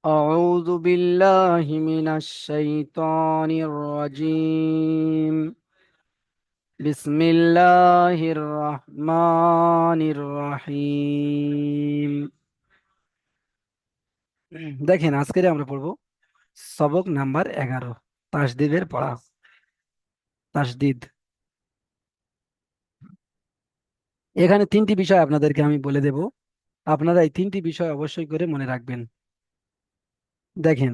أعوذ بالله من الشيطان الرجيم. بسم الله الرحمن الرحيم। দেখেন আজকে আমরা পড়ব সবক নাম্বার 11, তাসদিদের পড়া। তাসদিদ, এখানে তিনটি বিষয় আপনাদেরকে আমি বলে দেব। আপনারা এই তিনটি বিষয় অবশ্যই করে মনে রাখবেন। দেখেন,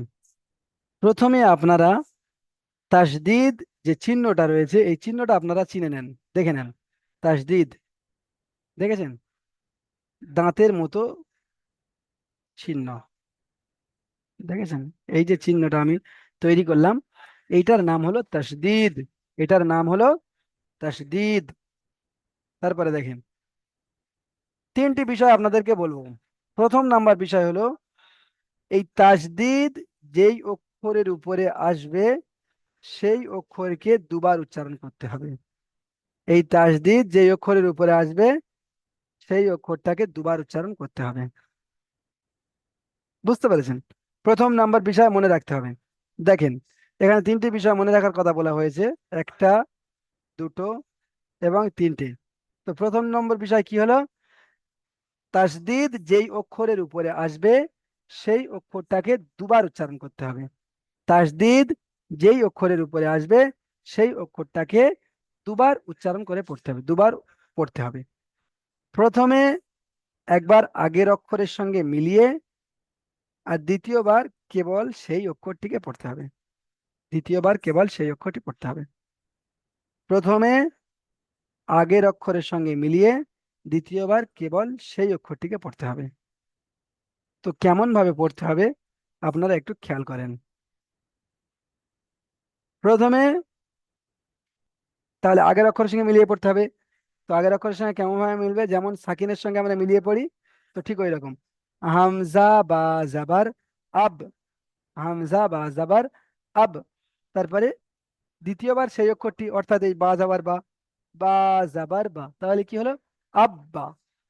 প্রথমে আপনারা তাসদিদ যে চিহ্নটা রয়েছে এই চিহ্নটা আপনারা চিনে নেন, দেখে নেন। তাসদিদ দেখেছেন, দাঁতের মতো চিহ্ন দেখেছেন। এই যে চিহ্নটা আমি তৈরি করলাম, এইটার নাম হলো তাসদিদ। এটার নাম হলো তাসদিদ। তারপরে দেখেন, তিনটি বিষয় আপনাদেরকে বলবো। প্রথম নাম্বার বিষয় হলো এই তাসদিদ যেই অক্ষরের উপরে আসবে সেই অক্ষরকে দুবার উচ্চারণ করতে হবে। এই তাসদিদ যেই অক্ষরের উপরে আসবে সেই অক্ষরটাকে দুবার উচ্চারণ করতে হবে। বুঝতে পেরেছেন? প্রথম নাম্বার বিষয় মনে রাখতে হবে। দেখেন, এখানে তিনটি বিষয় মনে রাখার কথা বলা হয়েছে, একটা, দুটো এবং তিনটে। তো প্রথম নম্বর বিষয় কি হলো? তাসদিদ যেই অক্ষরের উপরে আসবে সেই অক্ষরটাকে দুবার উচ্চারণ করতে হবে। তাসদিদ যেই অক্ষরের উপরে আসবে সেই অক্ষরটাকে দুবার উচ্চারণ করে পড়তে হবে, দুবার পড়তে হবে। প্রথমে একবার আগের অক্ষরের সঙ্গে মিলিয়ে, আর দ্বিতীয়বার কেবল সেই অক্ষরটিকে পড়তে হবে। দ্বিতীয়বার কেবল সেই অক্ষরটি পড়তে হবে। প্রথমে আগের অক্ষরের সঙ্গে মিলিয়ে, দ্বিতীয়বার কেবল সেই অক্ষরটিকে পড়তে হবে। তো কেমন ভাবে পড়তে হবে আপনারা একটু খেয়াল করেন। প্রথমে তাহলে আগের অক্ষরের সঙ্গে মিলিয়ে পড়তে হবে। তো আগের অক্ষরের সঙ্গে কেমন ভাবে মিলবে? যেমন সাকিনের সঙ্গে আমরা মিলিয়ে পড়ি, তো ঠিক ওই রকম। হামজা বা জাবার আব, হামজা বা জাবার আব। তারপরে দ্বিতীয়বার সেই অক্ষরটি, অর্থাৎ এই বা জাবার বা, বা জাবার বা, তাহলে কি হলো? আব্বা।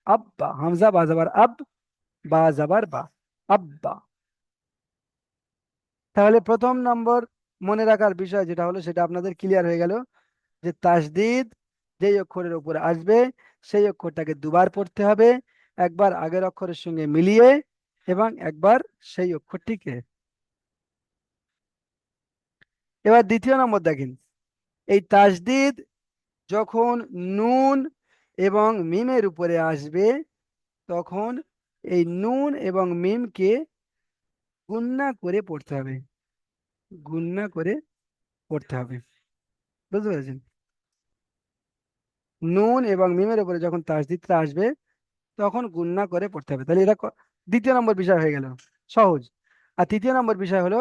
আব্বা, হামজা বা জাবার আব, বা জাবার বা, আব্বা। তাহলে প্রথম নম্বর মনে রাখার বিষয় যেটা হলো সেটা আপনাদের ক্লিয়ার হয়ে গেল, যে তাসদিদ যেই অক্ষরের উপরে আসবে সেই অক্ষরটাকে দুবার পড়তে হবে, একবার আগের অক্ষরের সঙ্গে মিলিয়ে এবং একবার সেই অক্ষরটিকে। এবার দ্বিতীয় নম্বর দেখেন, এই তাসদিদ যখন নুন এবং মিমের উপরে আসবে তখন এই নুন এবং মিমকে গুণনা করে পড়তে হবে। গুণনা করে পড়তে হবে। বুঝতে পেরেছেন? নুন এবং মিমের উপরে যখন তাসদিদটা আসবে তখন গুণনা করে পড়তে হবে। তাহলে এটা দ্বিতীয় নম্বর বিষয় হয়ে গেল, সহজ। আর তৃতীয় নম্বর বিষয় হলো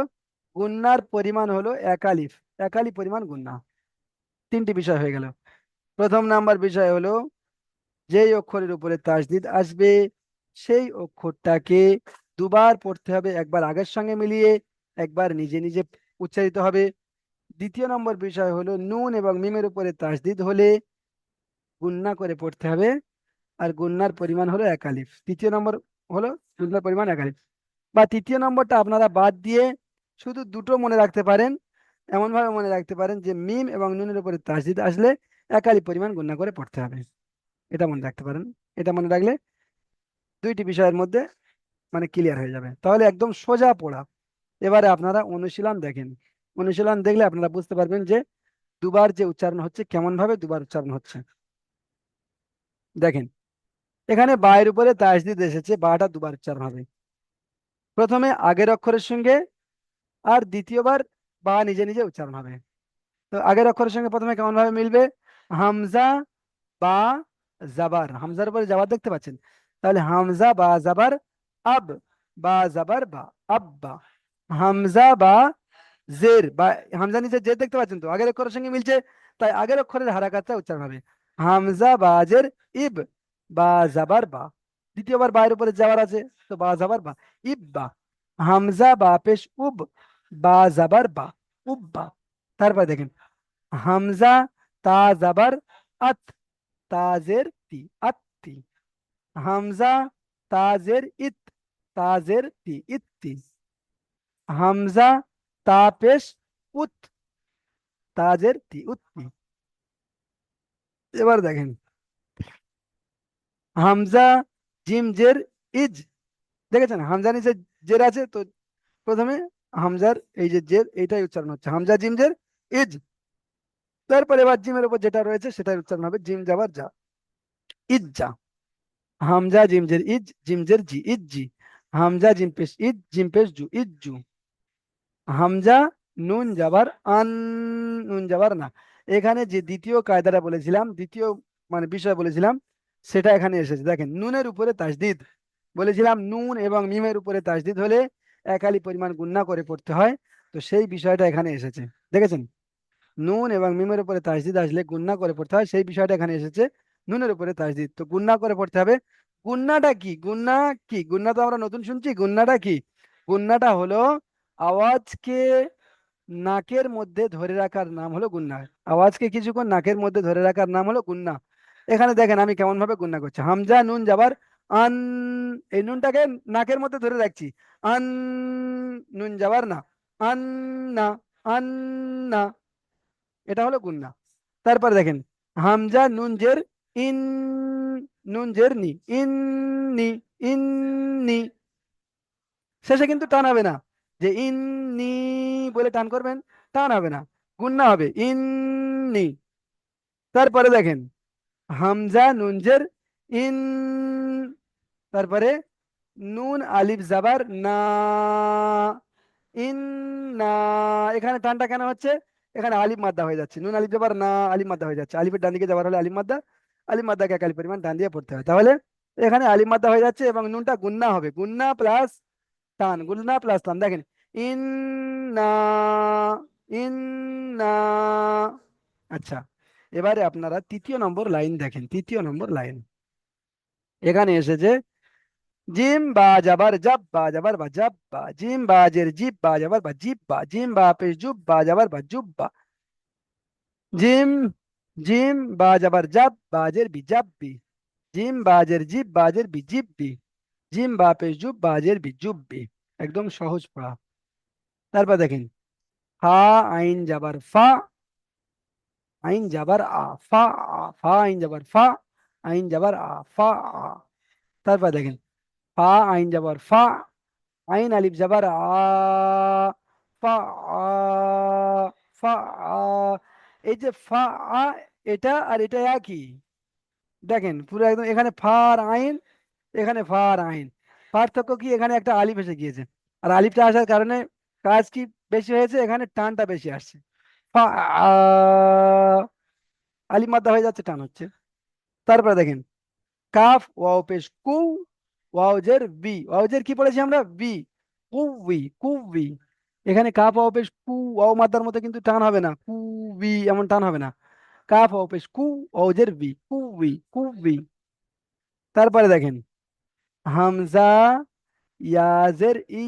গুণনার পরিমাণ হলো একালিফ, একালি পরিমাণ গুণনা। তিনটি বিষয় হয়ে গেল। প্রথম নাম্বার বিষয় হলো যেই অক্ষরের উপরে তাসদিদ আসবে সেই অক্ষরটাকে দুবার পড়তে হবে, একবার আগের সঙ্গে মিলিয়ে, একবার নিজে নিজে উচ্চারিত হবে। দ্বিতীয় নম্বর বিষয় হলো নুন এবং মিমের উপরে তাসদিদ হলে গুণনা করে পড়তে হবে, আর গুণনার পরিমাণ হলো একালিফ। তৃতীয় নম্বর হলো গুণনার পরিমাণ একালিফ। বা তৃতীয় নম্বরটা আপনারা বাদ দিয়ে শুধু দুটো মনে রাখতে পারেন। এমন ভাবে মনে রাখতে পারেন যে মিম এবং নুনের উপরে তাসদিদ আসলে একালি পরিমাণ গুণনা করে পড়তে হবে। এটা মনে রাখতে পারেন। এটা মনে রাখলে দুইটি বিষয়ের মধ্যে মানে ক্লিয়ার হয়ে যাবে, তাহলে একদম সোজা পড়া। এবারে আপনারা অনুশীলন দেখেন। অনুশীলন দেখলে আপনারা বুঝতে পারবেন যে দুবার যে উচ্চারণ হচ্ছে কেমন ভাবে দুবার উচ্চারণ হচ্ছে। দেখেন, এখানে বায়ের উপরে তাসদিদ এসেছে, বাটা দুবার উচ্চারণ হবে। প্রথমে আগের অক্ষরের সঙ্গে, আর দ্বিতীয়বার বা নিজে নিজে উচ্চারণ হবে। তো আগের অক্ষরের সঙ্গে প্রথমে কেমন ভাবে মিলবে? হামজা বা জাবার, হামজার উপরে জাবার দেখতে পাচ্ছেন, তাহলে হামজা বা জাবার আব, বা জাবার বা, আব্বা। হামজা বা জের বা, হামজা নিচে জের দেখতে পাচ্ছেন, তো আগের অক্ষরের সঙ্গে মিলছে, তাই আগের অক্ষরের হারাকাতটা উচ্চারণ হবে হামজা বা জের ইব, বা জাবার বা। দ্বিতীয়বার বায়ের উপরে যাবার আছে, তো বা জাবার বা, ইব্বা। হামজা বা পেশ উব, বা জাবার বা, উব্বা। তারপর দেখেন, হামজা তা জাবার আত, তাজের তি, আত্তি। হামজা তাজের ইত, তাজের তি, ইত্তি। হামজা তা পেশ উত, তাজের তি, উত্তি। এবার দেখেন, হামজা জিম জের ইজ, দেখেছেন হামজা নিচে জের আছে তো, প্রথমে হামজার এই যে জের এইটাই উচ্চারণ হচ্ছে, হামজা জিম জের ইজ। তারপরে এবার জিমের উপর যেটা রয়েছে সেটাই উচ্চারণ হবে, জিম যাবার যা, ইজ্জা। হামজা জিম জের ইজ, জিম জের জি, ইজ্জি। হামজা জিম পেশ ইজ, জিম পেশ জু, ইজ্জু। হামজা নুন যাবার আন, নুন যাবার না। এখানে যে দ্বিতীয় কায়দাটা বলেছিলাম, দ্বিতীয় মানে বিষয় বলেছিলাম, সেটা এখানে এসেছে। দেখেন নুনের উপরে তাসদিদ বলেছিলাম, নুন এবং মিমের উপরে তাসদিদ হলে একালি পরিমাণ গুণনা করে পড়তে হয়। তো সেই বিষয়টা এখানে এসেছে, দেখেছেন? নুন এবং মিমের উপরে তাসদিদ আসলে গুণনা করে পড়তে হয়, সেই বিষয়টা এখানে এসেছে। নুনের উপরে তাসদিদ তো গুণনা করে পড়তে হবে। গুণনাটা কি? গুণনা কি? গুণনা তো আমরা নতুন শুনছি। গুণনাটা কি? গুণনাটা হলো আওয়াজকে নাকের মধ্যে ধরে রাখার নাম হলো গুন্না। আওয়াজকে কিছুক্ষণ নাকের মধ্যে ধরে রাখার নাম হলো গুন্না। এখানে দেখেন আমি কেমন ভাবে গুন্না করছি, হামজা নুন যাবার আন, এই নুনটাকে নাকের মধ্যে ধরে রাখছি, আন, নুন যাবার না, আন, না, আন, না, এটা হলো গুন্না। তারপর দেখেন, হামজা নুন জের ইন, নুন জের নি, ইন, নি, ইন, নি। শেষে কিন্তু টান হবে না, যে ইন্নি বলে টান করবেন, টান হবে না, গুন্না হবে ইন্নি। তারপরে দেখেন, হামজা নুনজের ইন, তারপরে নুন আলিফ জাবার না, ইন, না। এখানে টানটা কেন হচ্ছে? এখানে আলিফ মাদ্দা হয়ে যাচ্ছে, নুন আলিফ জাবার না, আলিফ মাদ্দা হয়ে যাচ্ছে। আলিফের ডান দিকে যাবার হলে আলিফ মাদ্দা, আলিফ মাদ্দাকে এক আলিফ পরিমাণ ডান দিয়ে পড়তে হয়, তাহলে এখানে আলিফ মাদ্দা হয়ে যাচ্ছে এবং নুনটা গুন্না হবে, গুন্না প্লাস টান, গুন্না প্লাস টান। দেখেন, ইন্না, ইন্না। আচ্ছা, এবারে আপনারা তৃতীয় নম্বর লাইন দেখেন, তৃতীয় নম্বর লাইন এখানে এসেছে, জিম বা যাবার জাব বা যাবার বা জাব বা, জিম বা জের জিব বা যাবার বা জিব বা, জিম বা পেশ জুব বা যাবার বা জুব বা, জিম, জিম বা যাবার জাব বা জের বি, জাব বি। জিম বা জের জিব বা জের বি, জিব বি। জিম বা পেশ জুব বা জের বি, জুব বি। একদম সহজ পড়া। তারপর দেখেন, ফা আইন যাবার ফা, আইন যাবার আ, ফা আ, ফা আইন যাবার ফা, আইন যাবার আ, ফা আ। তারপর দেখেন, ফা আইন যাবার ফা, আইন আলিফ যাবার আ, ফা আ, ফা আ। এই যে ফা আ, এটা আর এটা একই। দেখেন পুরো একদম, এখানে ফা আর আইন, এখানে ফা আর আইন। পার্থক্য কি? এখানে একটা আলিফ এসে গিয়েছে, আর আলিফটা আসার কারণে কাজ কি বেশি হয়েছে? এখানে টানটা বেশি আসছে। ফা আ, আলিফ মাদ্দা হয়ে যাচ্ছে, টান হচ্ছে। তারপরে দেখেন, কাফ ওয়াও পেশ কু, ওয়াও জের বি, ওয়াও জের কি পড়েছি আমরা? বি, কুবি, কুবি। এখানে কাফ ওয়াও পেশ কু, ওয়াও মাদ্দার মতো কিন্তু টান হবে না, কুবি এমন টান হবে না। কাফ ওয়াও পেশ কু, ওয়াও জের বি, কুবি, কুবি। তারপরে দেখেন, হামজা ইয়াজের ই,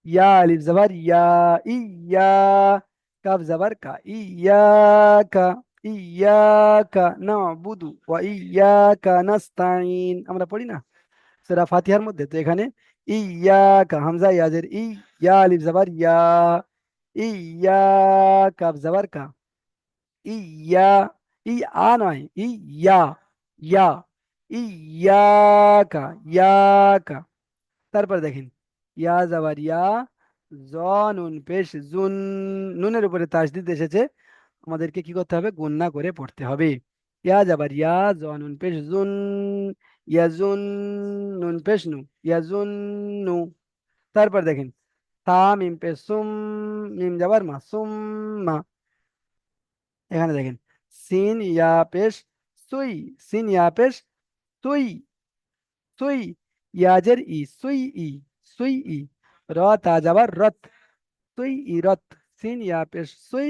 ইয়া আলিফ জবর ইয়া, ইয়া, কাফ জবর কা, ইয়াকা, ইয়াকা নাবুদু ওয়া ইয়াকা নাস্তাইন, আমরা পড়ি না সূরা ফাতিহার মধ্যে? তো এখানে ইয়াকা, হামজা ইয়াজের ই, ইয়া আলিফ জবর ইয়া, ইয়া, কাফ জবর কা, ইয়া, ই আ নয়, ইয়া, ইয়া, ইয়াকা, ইয়াকা। তারপর দেখেন, ইয়া যাবার ইয়া, জ নুন পেশ জুন, নুনের উপরে তাসদিদ এসেছে, আমাদেরকে কি করতে হবে? গুণনা করে পড়তে হবে। ইয়া যাবার ইয়া, জ নুন পেশ জুন, ইয়াজুন, নুন পেশ নু, ইয়াজুন নু। তারপর দেখেন, তা মিম পেশ সুম, মিম যাবার মা, সুম মা। এখানে দেখেন, সিন ইয়া পেশ সুই, সিন ইয়া পেশ সুই, সুই। ইয়াজের ই, সুই ই, সুই ই। র তা যাবার রত, সুই ই রত। সিন ইয়া পেশ সুই,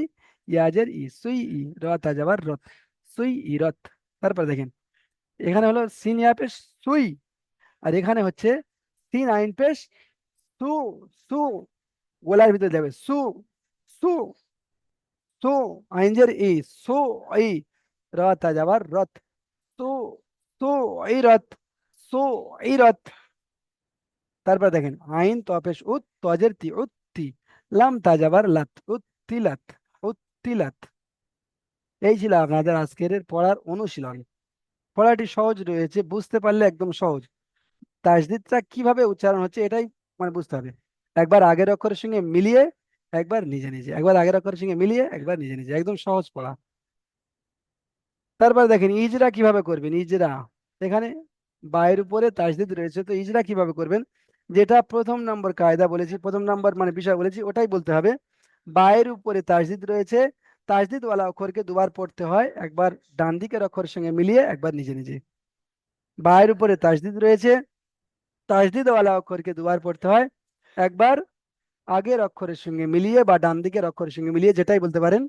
ইয়াজের ই, সুই ই। র তা যাবার রত, সুই ই রত। তারপর দেখেন, এখানে হলো সিন ইয়া পেশ সুই, আর এখানে হচ্ছে সিন আইন পেশ সু, সু, গোলার ভিতরে যাবে সু, সু, সু। আইনজের ই, সু ই। র তা যাবার রত, সু, সু ই রত, সু ই রত। তারপর দেখেন, আইন তপেশ উত, তজের তি, উত, লাম তাজাবার লাত, উত্তিলাত, উত্তিলাত। এই ছিল আপনাদের আজকের পড়ার অনুশীলন। পড়াটি সহজ রয়েছে, বুঝতে পারলে একদম সহজ। তাসদিদটা কিভাবে উচ্চারণ হচ্ছে এটাই মানে বুঝতে হবে। একবার আগের অক্ষরের সঙ্গে মিলিয়ে, একবার নিজে নিজে, একবার আগের অক্ষরের সঙ্গে মিলিয়ে, একবার নিজে নিজে, একদম সহজ পড়া। তারপরে দেখেন ইজরা কিভাবে করবেন। ইজরা, এখানে বায়ের উপরে তাসদিদ রয়েছে, তো ইজরা কিভাবে করবেন, যেটা প্রথম নম্বর কায়দা বলেছি, প্রথম নম্বর মানে বিষয় বলেছি, ওটাই বলতে হবে। বায়ের উপরে তাসদিদ রয়েছে, তাসদিদ ওয়ালা অক্ষরকে দুবার পড়তে হয়, একবার ডান দিকের অক্ষরের সঙ্গে মিলিয়ে, একবার নিজে নিজে। বায়ের উপরে তাসদিদ রয়েছে, তাসদিদ ওয়ালা অক্ষরকে দুবার পড়তে হয়, একবার আগের অক্ষরের সঙ্গে মিলিয়ে বা ডান দিকের অক্ষরের সঙ্গে মিলিয়ে, যেটাই বলতে পারেন,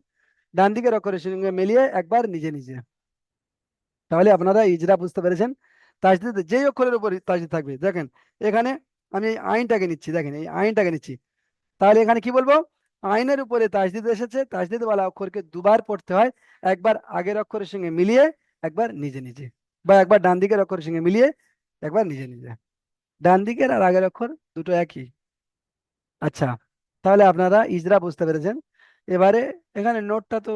ডান দিকের অক্ষরের সঙ্গে মিলিয়ে একবার নিজে নিজে। তাহলে আপনারা ইজরা বুঝতে পেরেছেন। তাসদিদ যেই অক্ষরের উপর তাসদিদ থাকবে, দেখেন এখানে আমি এই আইনটাকে নিচ্ছি, দেখেন এই আইনটাকে নিচ্ছি, তাহলে এখানে কি বলবো, আইনের উপরে তাসদিদ এসেছে, তাসদিদ ওয়ালা অক্ষরকে দুবার পড়তে হয়, একবার আগের অক্ষরের সঙ্গে মিলিয়ে, একবার নিজে নিজে, বা একবার ডান দিকের অক্ষরের সঙ্গে মিলিয়ে, একবার নিজে নিজে। ডান দিকের আর আগের অক্ষর দুটো একই। আচ্ছা, তাহলে আপনারা ইজরা বুঝতে পেরেছেন। এবারে এখানে নোটটা তো,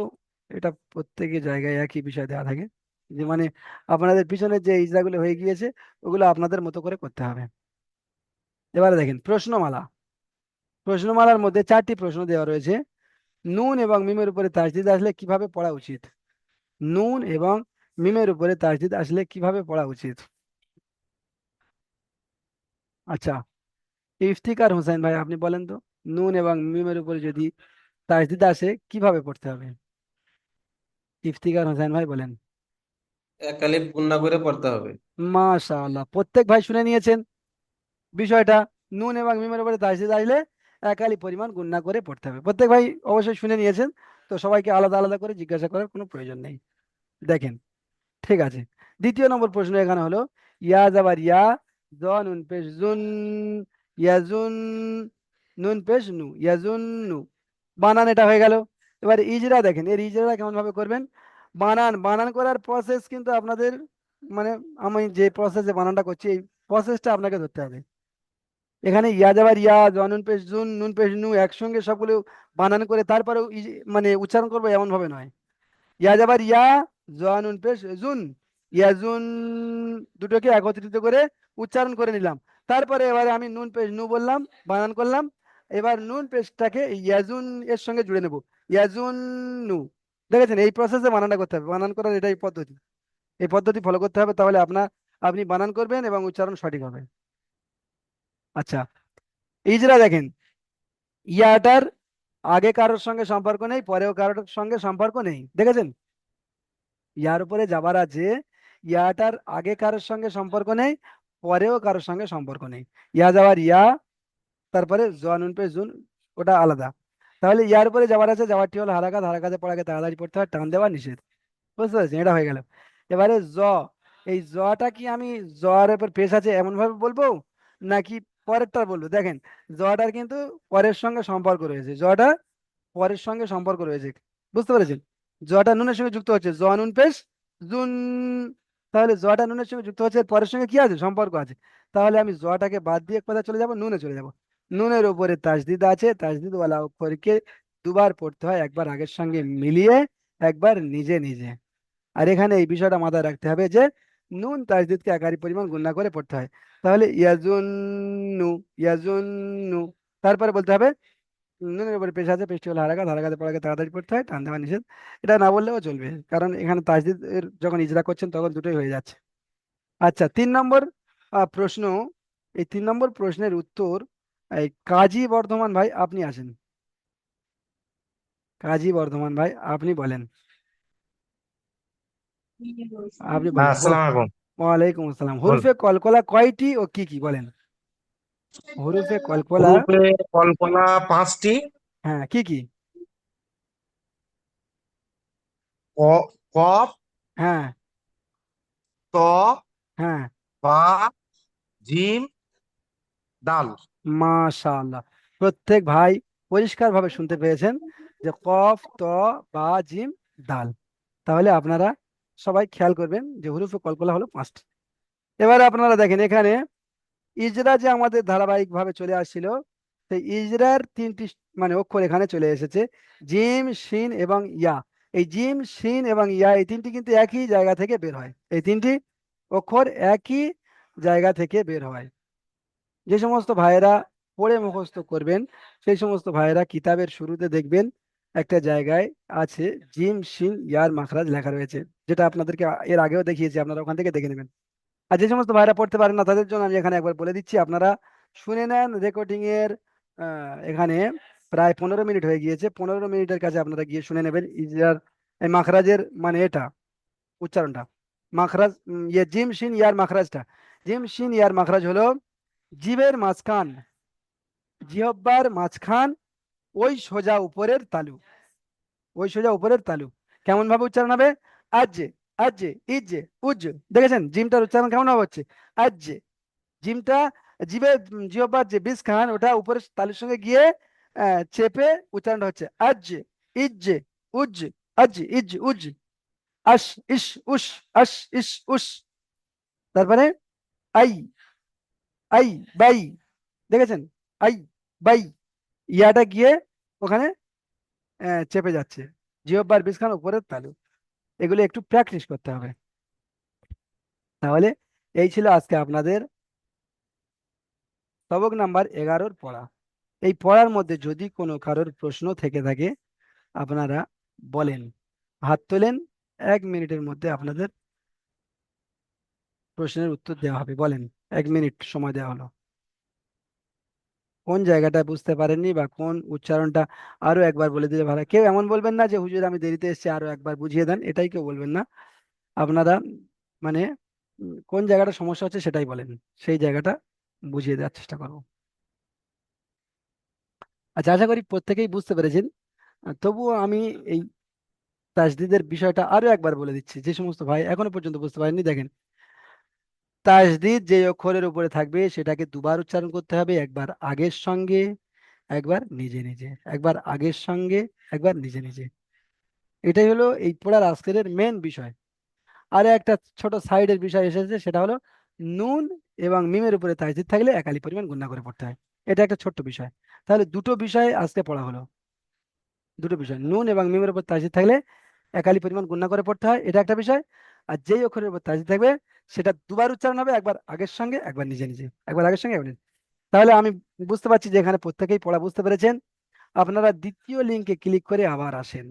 এটা প্রত্যেকের জায়গায় একই বিষয় দেওয়া থাকে, যে মানে আপনাদের পিছনে যে ইজরাগুলো হয়ে গিয়েছে, ওগুলো আপনাদের মতো করে করতে হবে। এবারে দেখেন প্রশ্নমালা। প্রশ্নমালার মধ্যে 4টি প্রশ্ন দেওয়া রয়েছে। নুন এবং মিমের উপরে তাসদিদ আসলে কিভাবে পড়া উচিত। নুন এবং মিমের উপরে তাসদিদ আসলে কিভাবে পড়া উচিত। আচ্ছা, ইফতিকার হোসেন ভাই আপনি বলেন তো, নুন এবং মিমের উপরে যদি তাসদিদ আসে কিভাবে পড়তে হবে। ইফতিকার হোসেন ভাই বলেন। এক আলিফ গুণনা করে পড়তে হবে। মাশাআল্লাহ, প্রত্যেক ভাই শুনে নিয়েছেন বিষয়টা। নুন এবং মিমের উপরে তাসদিদ আসলে একালি পরিমাণ গুণনা করে পড়তে হবে, প্রত্যেক ভাই অবশ্যই শুনে নিয়েছেন। তো সবাইকে আলাদা আলাদা করে জিজ্ঞাসা করার কোনো প্রয়োজন নেই। দেখেন, ঠিক আছে। দ্বিতীয় নম্বর প্রশ্ন এখানে হলো, ইয়া যাবার ইয়া, জ নুন পেশ জুন, ইয়াজুন, নুন পেশ নু, ইয়াজুন নু। বানান এটা হয়ে গেল। এবার ইজরা দেখেন, এর ইজরা কেমন ভাবে করবেন। বানান বানান করার প্রসেস কিন্তু আপনাদের মানে, আমি যে প্রসেসে বানানটা করছি এই প্রসেসটা আপনাকে ধরতে হবে। এখানে ইয়া যাবার ইয়া, নুন পেশ জুন, নুন পেশ নু, একসঙ্গে সবগুলো বানান করে তারপরে মানে উচ্চারণ করবো এমন ভাবে নয়। ইয়া যাবার ইয়া, নুন পেশ জুন, ইয়াজুন, দুটোকে একত্রিত করে উচ্চারণ করে নিলাম। তারপরে এবারে আমি নুন পেশ নু বললাম, বানান করলাম। এবার নুন পেশটাকে ইয়াজুন এর সঙ্গে জুড়ে নেব, ইয়াজুন নু। দেখেছেন, এই প্রসেসে বানানটা করতে হবে, বানান করার এটাই পদ্ধতি। এই পদ্ধতি ফলো করতে হবে, তাহলে আপনি বানান করবেন এবং উচ্চারণ সঠিক হবে। আচ্ছা, ইজরা দেখেন, ইয়াটার আগে কারোর সঙ্গে সম্পর্ক নেই, পরেও কারোর সঙ্গে সম্পর্ক নেই, দেখেছেন। ইয়ার উপরে যাবার আছে, ইয়াটার আগে কারোর সঙ্গে সম্পর্ক নেই, পরেও কারোর সঙ্গে সম্পর্ক নেই। ইয়া যাওয়ার ইয়া, তারপরে জোয়ানুন পে জুন, ওটা আলাদা। তাহলে ইয়ার উপরে যাবার আছে, যাওয়ারটি হলো হারাকাত, হারাকাতে পড়াকে তাড়াতাড়ি পড়তে হয়, টান দেওয়া নিষেধ। বুঝতে পারছেন, এটা হয়ে গেল। এবারে এই জটা কি আমি জর উপর পেশ আছে এমন ভাবে বলবো, নাকি পরেরটা বলবো। দেখেন, জটার কিন্তু পরের সঙ্গে সম্পর্ক রয়েছে, জটা পরের সঙ্গে সম্পর্ক রয়েছে, বুঝতে পেরেছেন। জটা নুনের সঙ্গে যুক্ত হচ্ছে, নুন পেশ জুন। তাহলে জটা নুনের সঙ্গে যুক্ত হচ্ছে, এর পরের সঙ্গে কি আছে, সম্পর্ক আছে। তাহলে আমি জটাকে বাদ দিয়ে কোথায় চলে যাব, নুনে চলে যাব। নুনের উপরে তাসদিদ আছে, তাসদিদ ওয়ালা অক্ষরকে দুবার পড়তে হয়, একবার আগের সঙ্গে মিলিয়ে, একবার নিজে নিজে। আর এখানে এই বিষয়টা মাথায় রাখতে হবে যে নুন তাসদিদকে একারি পরিমাণ গুণনা করে পড়তে হয়। তাহলে ইয়াজুন্নু, ইয়াজুন্নু, তারপরে বলতে হবে নুনের উপরে পেশ আছে, পেশটি হলো হারাকাত, হারাকাতে পড়াকে তাড়াতাড়ি পড়তে হয়, টান দেওয়া নিষেধ। এটা না বললেও চলবে, কারণ এখানে তাসদিদ এর যখন ইজরা করছেন তখন দুটোই হয়ে যাচ্ছে। আচ্ছা, 3 নম্বর প্রশ্ন। এই 3 নম্বর প্রশ্নের উত্তর, এই কাজী বর্ধমান ভাই আপনি আসেন। কাজী বর্ধমান ভাই আপনি বলেন, আপনি হ্যাঁ, বলেন। আসসালামু আলাইকুম। ওয়ালাইকুম আসসালাম। বল। হরফে কলকলা কয়টি ও কি কি বলেন। হরফে কলকলা, হুরুফে কলকলা 5টি। হ্যাঁ কি কি। কফ, হ্যাঁ, ত, হ্যাঁ, বা, জিম, দাল। মাশাআল্লাহ, প্রত্যেক ভাই পরিষ্কার ভাবে শুনতে পেয়েছেন যে কফ, ত, বা, জিম, দাল। তাহলে আপনারা সবাই খেয়াল করবেন যে হুরুফে কলকলা হলো 5টি। এবারে আপনারা দেখেন এখানে ইজরা যে আমাদের ধারাবাহিক ভাবে চলে আসছিল, সেই ইজরার তিনটি মানে অক্ষর এখানে চলে এসেছে, জিম, শিন এবং ইয়া। এই জিম, শিন এবং ইয়া এই তিনটি কিন্তু একই জায়গা থেকে বের হয়, এই তিনটি অক্ষর একই জায়গা থেকে বের হয়। যে সমস্ত ভাইয়েরা পড়ে মুখস্থ করবেন, সেই সমস্ত ভাইয়েরা কিতাবের শুরুতে দেখবেন একটা জায়গায় আছে জিম, শিন, ইয়ার মাখরাজ লেখা রয়েছে, যেটা আপনাদেরকে এর আগেও দেখিয়েছি, আপনারা ওখান থেকে দেখে নেবেন। আর যে সমস্ত ভাইরা পড়তে পারেন না তাদের জন্য আমি এখানে একবার বলে দিচ্ছি, আপনারা শুনে নেন। রেকর্ডিং এর এখানে প্রায় 15 মিনিট হয়ে গিয়েছে, 15 মিনিটের কাছে আপনারা গিয়ে শুনে নেবেন ইজার এই মাখরাজের মানে এটা উচ্চারণটা। মাখরাজ ইয়ে জিম শিন ইয়ার মাখরাজটা, জিম শিন ইয়ার মাখরাজ হলো জিভের মাঝখান, জিহ্বার মাঝখান, ওই সোজা উপরের তালু, ওই সোজা উপরের তালু। কেমন ভাবে উচ্চারণ হবে? আজ্জে, আজ্জে, ইজ্জে, উজ্জ। দেখেছেন জিমটার উচ্চারণ কেমন ভাবে হচ্ছে? আজ্জে। জিমটা জিভে জিহ্বার যে বিষ খান ওটা উপরের তালুর সঙ্গে গিয়ে চেপে উচ্চারণটা হচ্ছে আজ, ইজ, উজ, আজ, ইজ, উজ, আশ, ইস, উস, আশ, ইস, উস। তারপরে আই, আই, বাই। দেখেছেন? আই, বাই। ইয়াটা গিয়ে ওখানে চেপে যাচ্ছে, জিহ্বার বিষ খান উপরের তালু। এগুলো একটু প্র্যাকটিস করতে হবে। তাহলে এই ছিল আজকে আপনাদের সবক নাম্বার 11 পড়া। এই পড়ার মধ্যে যদি কোনো কারোর প্রশ্ন থেকে থাকে আপনারা বলেন, হাত তোলেন, 1 মিনিটের মধ্যে আপনাদের প্রশ্নের উত্তর দেওয়া হবে। বলেন, 1 মিনিট সময় দেওয়া হলো। কোন জায়গাটা বুঝতে পারেননি বা কোন উচ্চারণটা আরো একবার বলে দিলে ভালো হয়। কেউ এমন বলবেন না যে হুজুর আমি দেরিতে এসেছি আরো একবার বুঝিয়ে দেন, এটাই কেউ বলবেন না। আপনারা মানে কোন জায়গাটা সমস্যা হচ্ছে সেটাই বলেন, সেই জায়গাটা বুঝিয়ে দেওয়ার চেষ্টা করবো। আচ্ছা, আশা করি প্রত্যেকেই বুঝতে পেরেছেন। তবুও আমি এই তাসদিদের বিষয়টা আরো একবার বলে দিচ্ছি, যে সমস্ত ভাই এখনো পর্যন্ত বুঝতে পারেননি। দেখেন, তাসদিদ যে অক্ষরের উপরে থাকবে সেটাকে দুবার উচ্চারণ করতে হবে, একবার আগের সঙ্গে, একবার নিজে নিজে, একবার আগের সঙ্গে, একবার নিজে নিজে। এটাই হলো এই পড়ার আজকের মেন বিষয়। আর একটা ছোট সাইডের বিষয় এসেছে, সেটা হলো নুন এবং মিমের উপরে তাসদিদ থাকলে একালি পরিমাণ গুণনা করে পড়তে হয়। এটা একটা ছোট্ট বিষয়। তাহলে দুটো বিষয় আজকে পড়া হলো, দুটো বিষয়, নুন এবং মিমের উপর তাসদিদ থাকলে একালি পরিমাণ গুণনা করে পড়তে হয়, এটা একটা বিষয়। আর যেই অক্ষরের উপর তাসদিদ থাকবে সেটা দুবার উচ্চারণ হবে, একবার আগের সঙ্গে, একবার নিজে নিজে, একবার আগের সঙ্গে, একবার নিজে। তাহলে আমি বুঝতে পারছি যে এখানে প্রত্যেকেই পড়া বুঝতে পেরেছেন। আপনারা দ্বিতীয় লিঙ্কে ক্লিক করে আবার আসেন।